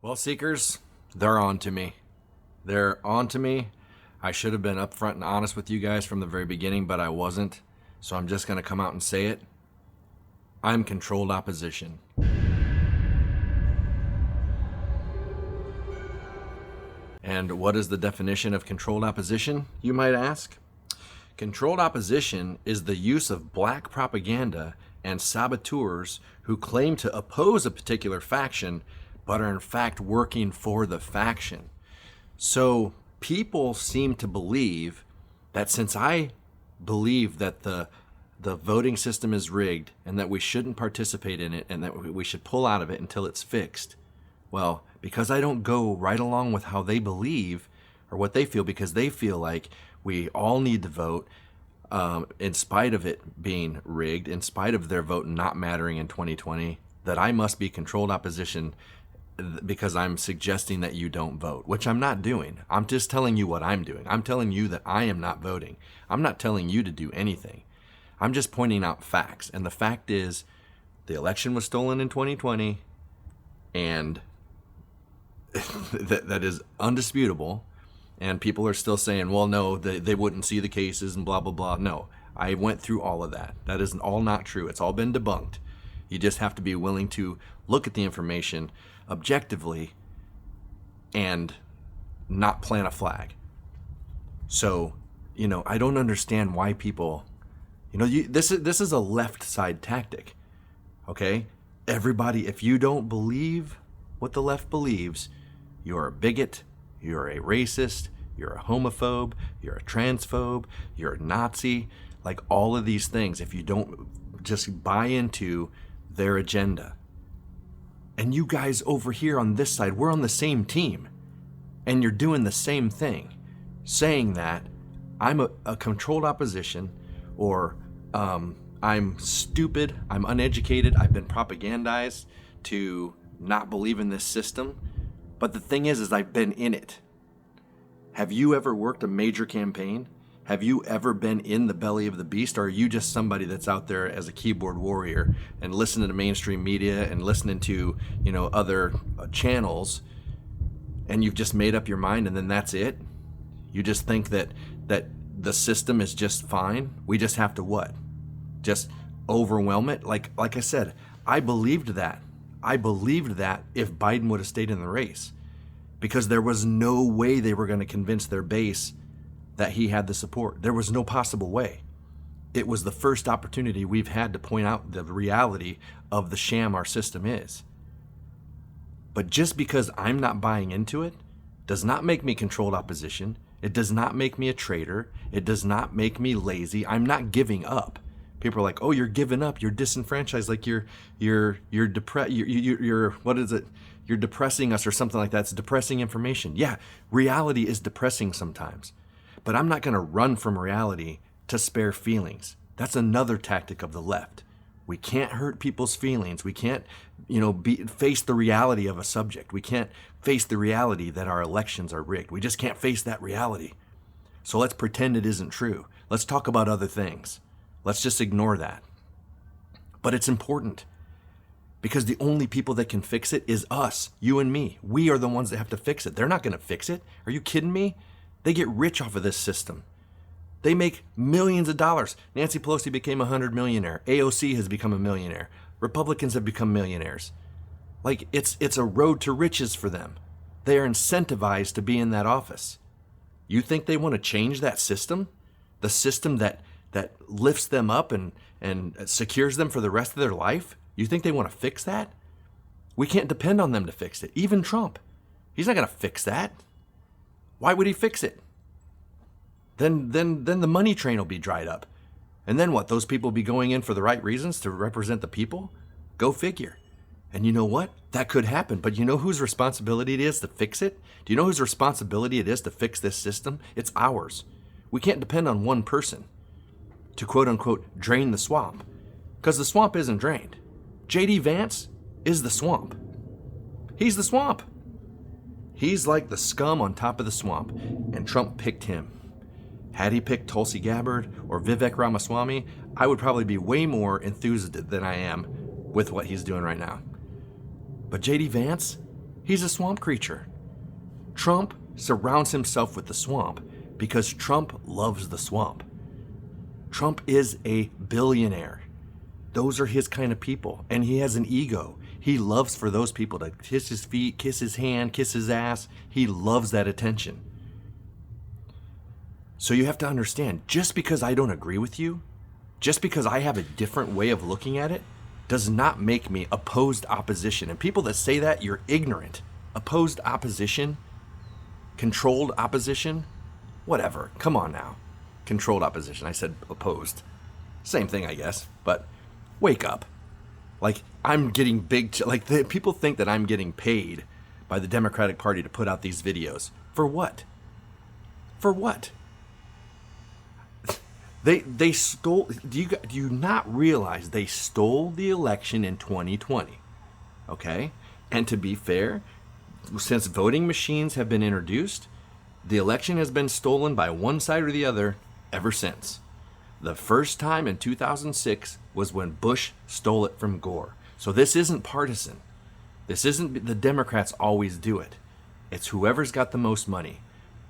Well, Seekers, they're on to me. They're on to me. I should have been upfront and honest with you guys from the very beginning, but I wasn't. So I'm just going to come out and say it. I'm controlled opposition. And what is the definition of controlled opposition, you might ask? Controlled opposition is the use of black propaganda and saboteurs who claim to oppose a particular faction but are in fact working for the faction. So people seem to believe that since I believe that the voting system is rigged and that we shouldn't participate in it and that we should pull out of it until it's fixed, well, because I don't go right along with how they believe or what they feel, because they feel like we all need to vote in spite of it being rigged, in spite of their vote not mattering in 2020, that I must be controlled opposition because I'm suggesting that you don't vote, which I'm not doing. I'm just telling you what I'm doing. I'm telling you that I am not voting. I'm not telling you to do anything. I'm just pointing out facts. And the fact is, the election was stolen in 2020, and that is undisputable. And people are still saying, well, no, they wouldn't see the cases and blah, blah, blah. No, I went through all of that. That is all not true. It's all been debunked. You just have to be willing to look at the information objectively and not plant a flag. So, I don't understand why people, this is a left side tactic. Okay? Everybody, if you don't believe what the left believes, you're a bigot, you're a racist, you're a homophobe, you're a transphobe, you're a Nazi, like all of these things, if you don't just buy into their agenda. And you guys over here on this side, we're on the same team. And you're doing the same thing. Saying that I'm a controlled opposition, or I'm stupid, I'm uneducated, I've been propagandized to not believe in this system. But the thing is I've been in it. Have you ever worked a major campaign? Have you ever been in the belly of the beast? Or are you just somebody that's out there as a keyboard warrior and listening to mainstream media and listening to, other channels, and you've just made up your mind and then that's it? You just think that the system is just fine? We just have to what? Just overwhelm it? Like I said, I believed that. I believed that if Biden would have stayed in the race, because there was no way they were going to convince their base that he had the support. There was no possible way. It was the first opportunity we've had to point out the reality of the sham our system is. But just because I'm not buying into it does not make me controlled opposition. It does not make me a traitor. It does not make me lazy. I'm not giving up. People are like, "Oh, you're giving up. You're disenfranchised. Like you're what is it? You're depressing us or something like that." It's depressing information. Yeah, reality is depressing sometimes. But I'm not going to run from reality to spare feelings. That's another tactic of the left. We can't hurt people's feelings. We can't, face the reality of a subject. We can't face the reality that our elections are rigged. We just can't face that reality. So let's pretend it isn't true. Let's talk about other things. Let's just ignore that. But it's important, because the only people that can fix it is us, you and me. We are the ones that have to fix it. They're not going to fix it. Are you kidding me? They get rich off of this system. They make millions of dollars. Nancy Pelosi became a 100 millionaire. AOC has become a millionaire. Republicans have become millionaires. Like, it's a road to riches for them. They are incentivized to be in that office. You think they want to change that system? The system that lifts them up and secures them for the rest of their life? You think they want to fix that? We can't depend on them to fix it. Even Trump, he's not going to fix that. Why would he fix it? Then the money train will be dried up. And then what? Those people will be going in for the right reasons to represent the people? Go figure. And you know what? That could happen. But you know whose responsibility it is to fix it? Do you know whose responsibility it is to fix this system? It's ours. We can't depend on one person to quote unquote drain the swamp, because the swamp isn't drained. JD Vance is the swamp. He's the swamp. He's like the scum on top of the swamp, and Trump picked him. Had he picked Tulsi Gabbard or Vivek Ramaswamy, I would probably be way more enthused than I am with what he's doing right now. But JD Vance, He's a swamp creature. Trump surrounds himself with the swamp because Trump loves the swamp. Trump is a billionaire. Those are his kind of people. And he has an ego. He loves for those people to kiss his feet, kiss his hand, kiss his ass. He loves that attention. So you have to understand, just because I don't agree with you, just because I have a different way of looking at it, does not make me opposed opposition. And people that say that, you're ignorant. Opposed opposition, controlled opposition, whatever. Come on now. Controlled opposition. I said opposed. Same thing, I guess. But wake up. Like, I'm getting people think that I'm getting paid by the Democratic Party to put out these videos. For what? For what? They stole. Do you not realize they stole the election in 2020? Okay? And to be fair, since voting machines have been introduced, the election has been stolen by one side or the other ever since. The first time in 2006 was when Bush stole it from Gore. So this isn't partisan. This isn't the Democrats always do it. It's whoever's got the most money.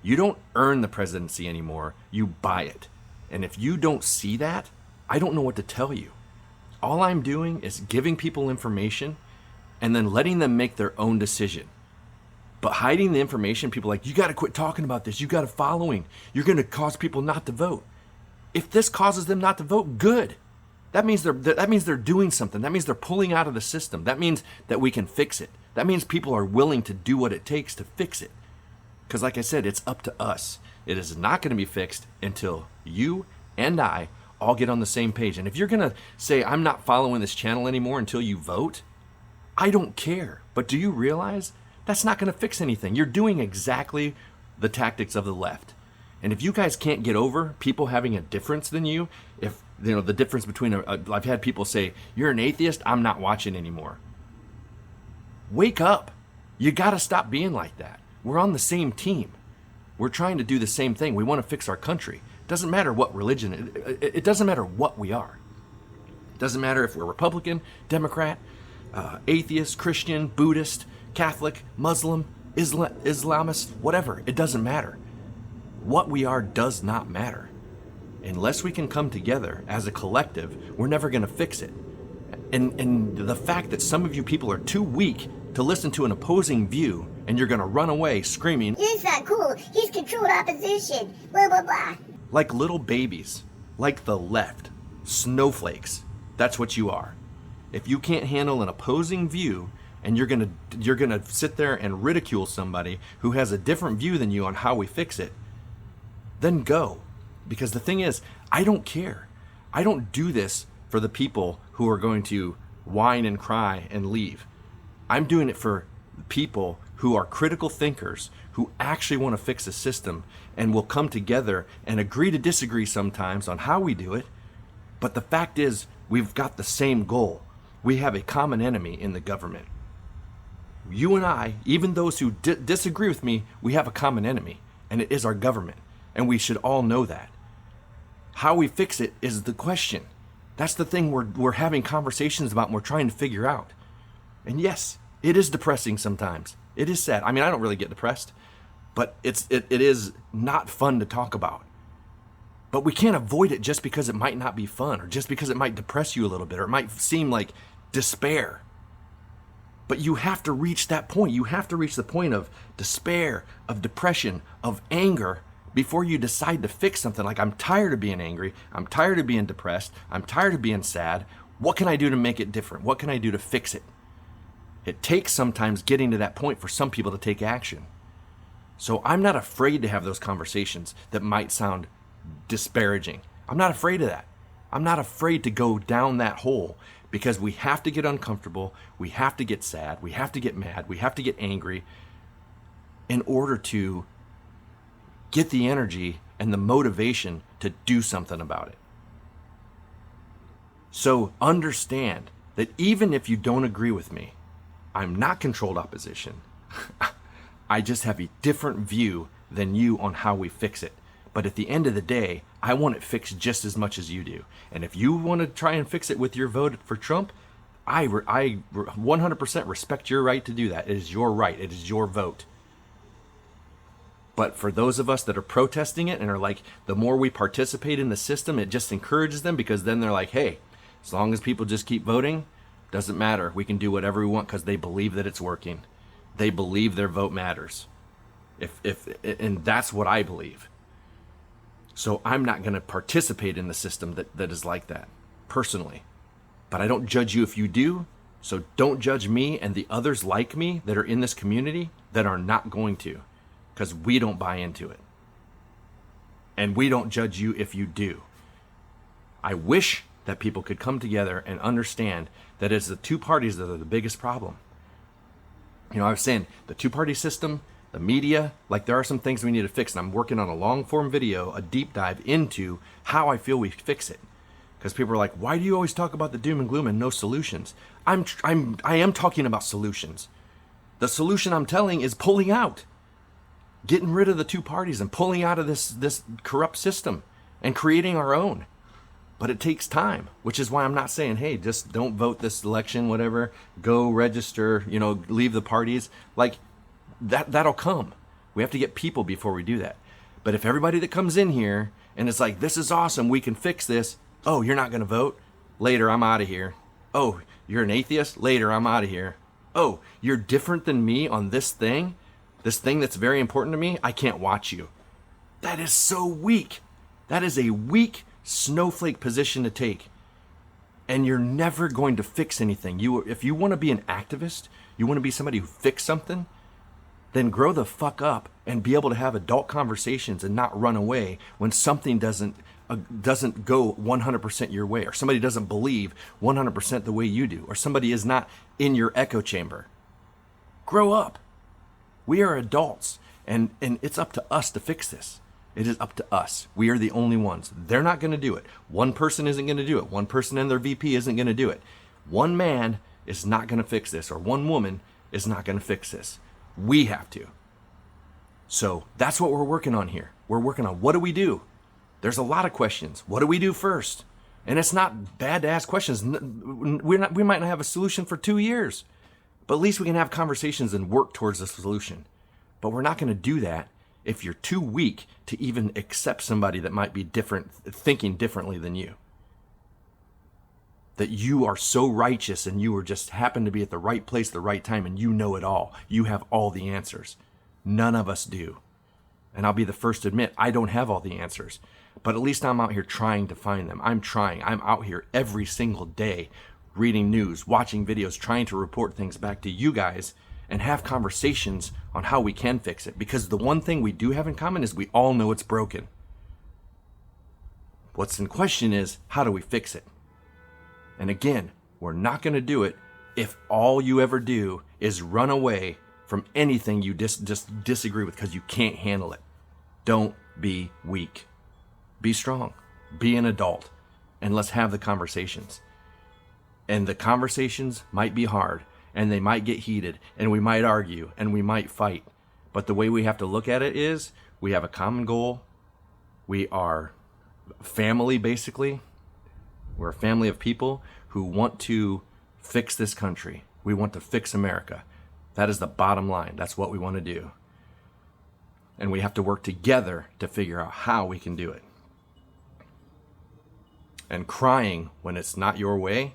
You don't earn the presidency anymore. You buy it. And if you don't see that, I don't know what to tell you. All I'm doing is giving people information and then letting them make their own decision. But hiding the information, people are like, you got to quit talking about this. You got a following. You're going to cause people not to vote. If this causes them not to vote, good. That means they're doing something. That means they're pulling out of the system. That means that we can fix it. That means people are willing to do what it takes to fix it. Because like I said, it's up to us. It is not going to be fixed until you and I all get on the same page. And if you're going to say, I'm not following this channel anymore until you vote, I don't care. But do you realize that's not going to fix anything? You're doing exactly the tactics of the left. And if you guys can't get over people having a difference than you, if you know the difference between I've had people say, you're an atheist, I'm not watching anymore. Wake up. You got to stop being like that. We're on the same team. We're trying to do the same thing. We want to fix our country. It doesn't matter what religion, it doesn't matter what we are. It doesn't matter if we're Republican, Democrat, atheist, Christian, Buddhist, Catholic, Muslim, Islamist, whatever. It doesn't matter. What we are does not matter. Unless we can come together as a collective, we're never going to fix it. And the fact that some of you people are too weak to listen to an opposing view and you're going to run away screaming, "He's not cool. He's controlled opposition. Blah, blah, blah." Like little babies, like the left, snowflakes. That's what you are. If you can't handle an opposing view and you're gonna sit there and ridicule somebody who has a different view than you on how we fix it, then go. Because the thing is, I don't care. I don't do this for the people who are going to whine and cry and leave. I'm doing it for people who are critical thinkers, who actually want to fix the system and will come together and agree to disagree sometimes on how we do it. But the fact is, we've got the same goal. We have a common enemy in the government. You and I, even those who disagree with me, we have a common enemy, and it is our government. And we should all know that. How we fix it is the question. That's the thing we're having conversations about and we're trying to figure out. And yes, it is depressing sometimes. It is sad. I mean, I don't really get depressed, but it is not fun to talk about. But we can't avoid it just because it might not be fun, or just because it might depress you a little bit, or it might seem like despair. But you have to reach that point. You have to reach the point of despair, of depression, of anger, before you decide to fix something. Like, I'm tired of being angry. I'm tired of being depressed. I'm tired of being sad. What can I do to make it different? What can I do to fix it? It takes sometimes getting to that point for some people to take action. So I'm not afraid to have those conversations that might sound disparaging. I'm not afraid of that. I'm not afraid to go down that hole, because we have to get uncomfortable. We have to get sad. We have to get mad. We have to get angry in order to get the energy and the motivation to do something about it. So understand that even if you don't agree with me, I'm not controlled opposition. I just have a different view than you on how we fix it. But at the end of the day, I want it fixed just as much as you do. And if you want to try and fix it with your vote for Trump, I 100% respect your right to do that. It is your right. It is your vote. But for those of us that are protesting it and are like, the more we participate in the system, it just encourages them, because then they're like, hey, as long as people just keep voting, doesn't matter. We can do whatever we want, because they believe that it's working. They believe their vote matters. And that's what I believe. So I'm not going to participate in the system that is like that, personally. But I don't judge you if you do. So don't judge me and the others like me that are in this community that are not going to, because we don't buy into it. And we don't judge you if you do. I wish that people could come together and understand that it's the two parties that are the biggest problem. You know, I was saying the two-party system, the media, like there are some things we need to fix. And I'm working on a long-form video, a deep dive into how I feel we fix it. Because people are like, why do you always talk about the doom and gloom and no solutions? I am talking about solutions. The solution I'm telling is pulling out. Getting rid of the two parties and pulling out of this corrupt system and creating our own. But it takes time, which is why I'm not saying, hey, just don't vote this election, whatever. Go register, leave the parties. Like, that'll come. We have to get people before we do that. But if everybody that comes in here and it's like, this is awesome, we can fix this. Oh, you're not going to vote? Later, I'm out of here. Oh, you're an atheist? Later, I'm out of here. Oh, you're different than me on this thing that's very important to me? I can't watch you. That is so weak. That is a weak snowflake position to take. And you're never going to fix anything. If you want to be an activist, you want to be somebody who fixes something, then grow the fuck up and be able to have adult conversations and not run away when something doesn't go 100% your way, or somebody doesn't believe 100% the way you do, or somebody is not in your echo chamber. Grow up. We are adults, and it's up to us to fix this. It is up to us. We are the only ones. They're not going to do it. One person isn't going to do it. One person and their VP isn't going to do it. One man is not going to fix this, or one woman is not going to fix this. We have to. So that's what we're working on here. We're working on, what do we do? There's a lot of questions. What do we do first? And it's not bad to ask questions. We might not have a solution for 2 years, but at least we can have conversations and work towards a solution. But we're not going to do that if you're too weak to even accept somebody that might be different, thinking differently than you. That you are so righteous and you are just happen to be at the right place at the right time and you know it all. You have all the answers. None of us do. And I'll be the first to admit, I don't have all the answers. But at least I'm out here trying to find them. I'm trying. I'm out here every single day reading news, watching videos, trying to report things back to you guys and have conversations on how we can fix it. Because the one thing we do have in common is we all know it's broken. What's in question is, how do we fix it? And again, we're not going to do it if all you ever do is run away from anything you just disagree with because you can't handle it. Don't be weak. Be strong. Be an adult. And let's have the conversations. And the conversations might be hard, and they might get heated, and we might argue, and we might fight. But the way we have to look at it is, we have a common goal. We are family, basically. We're a family of people who want to fix this country. We want to fix America. That is the bottom line. That's what we want to do. And we have to work together to figure out how we can do it. And crying when it's not your way,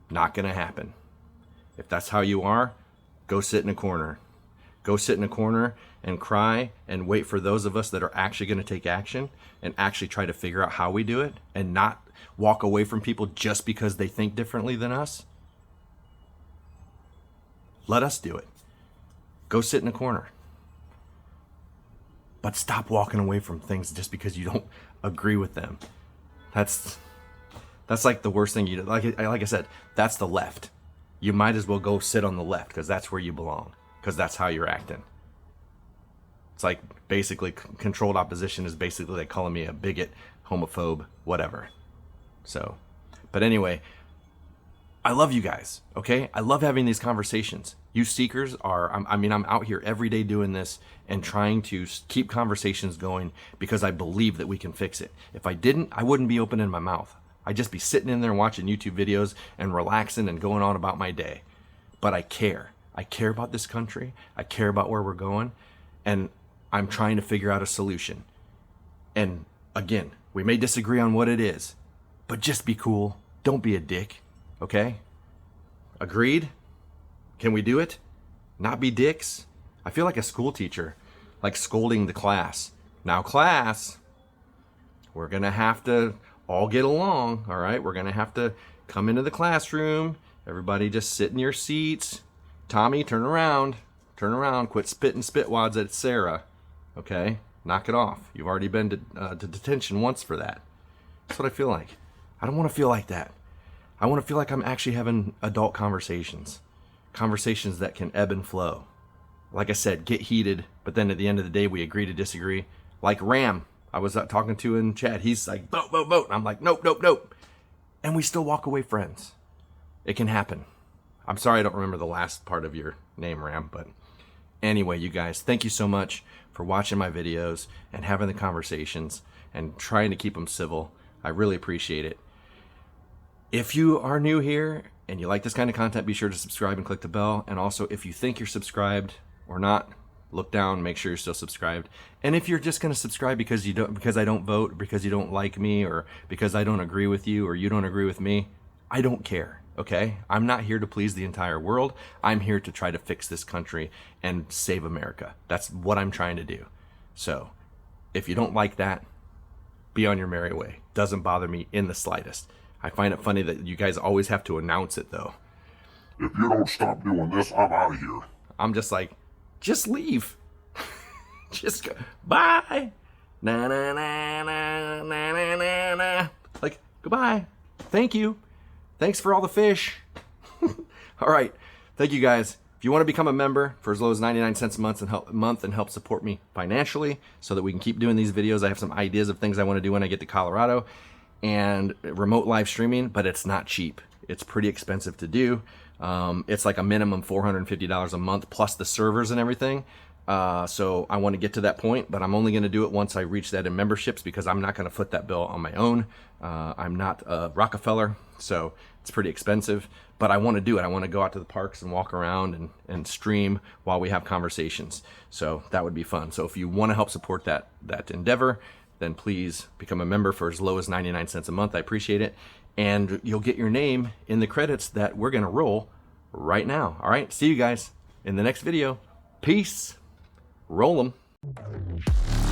not going to happen. If that's how you are, go sit in a corner. Go sit in a corner and cry and wait for those of us that are actually going to take action and actually try to figure out how we do it and not walk away from people just because they think differently than us. Let us do it. Go sit in a corner. But stop walking away from things just because you don't agree with them. That's like the worst thing you do. Like I said, that's the left. You might as well go sit on the left because that's where you belong. Because that's how you're acting. It's like basically controlled opposition is basically like calling me a bigot, homophobe, whatever. So, but anyway, I love you guys, okay? I love having these conversations. You seekers are, I'm out here every day doing this and trying to keep conversations going because I believe that we can fix it. If I didn't, I wouldn't be opening my mouth. I'd just be sitting in there watching YouTube videos and relaxing and going on about my day. But I care. I care about this country. I care about where we're going. And I'm trying to figure out a solution. And again, we may disagree on what it is, but just be cool. Don't be a dick. Okay? Agreed? Can we do it? Not be dicks? I feel like a school teacher, like scolding the class. Now, class, we're going to have to all get along, all right? We're going to have to come into the classroom. Everybody just sit in your seats. Tommy, turn around. Turn around. Quit spitting spitwads at Sarah. Okay? Knock it off. You've already been to detention once for that. That's what I feel like. I don't want to feel like that. I want to feel like I'm actually having adult conversations. Conversations that can ebb and flow. Like I said, get heated, but then at the end of the day, we agree to disagree. Like Ram, I was talking to in chat. He's like, vote, vote, vote. And I'm like, nope, nope, nope. And we still walk away friends. It can happen. I'm sorry I don't remember the last part of your name, Ram. But anyway, you guys, thank you so much for watching my videos and having the conversations and trying to keep them civil. I really appreciate it. If you are new here and you like this kind of content, be sure to subscribe and click the bell. And also, if you think you're subscribed or not, look down, make sure you're still subscribed. And if you're just going to subscribe because I don't vote, because you don't like me, or because I don't agree with you, or you don't agree with me, I don't care. Okay? I'm not here to please the entire world. I'm here to try to fix this country and save America. That's what I'm trying to do. So, if you don't like that, be on your merry way. Doesn't bother me in the slightest. I find it funny that you guys always have to announce it, though. If you don't stop doing this, I'm out of here. I'm just like, just leave. Just go. Bye. Na na na na na na na na. Like, goodbye. Thank you. Thanks for all the fish. All right. Thank you guys. If you want to become a member for as low as 99 cents a month and help support me financially so that we can keep doing these videos, I have some ideas of things I want to do when I get to Colorado and remote live streaming, but it's not cheap. It's pretty expensive to do. It's like a minimum $450 a month plus the servers and everything. So I want to get to that point, but I'm only going to do it once I reach that in memberships because I'm not going to foot that bill on my own. I'm not a Rockefeller, so it's pretty expensive, but I want to do it. I want to go out to the parks and walk around and stream while we have conversations. So that would be fun. So if you want to help support that endeavor, then please become a member for as low as 99 cents a month. I appreciate it. And you'll get your name in the credits that we're going to roll right now. All right. See you guys in the next video. Peace. Roll 'em.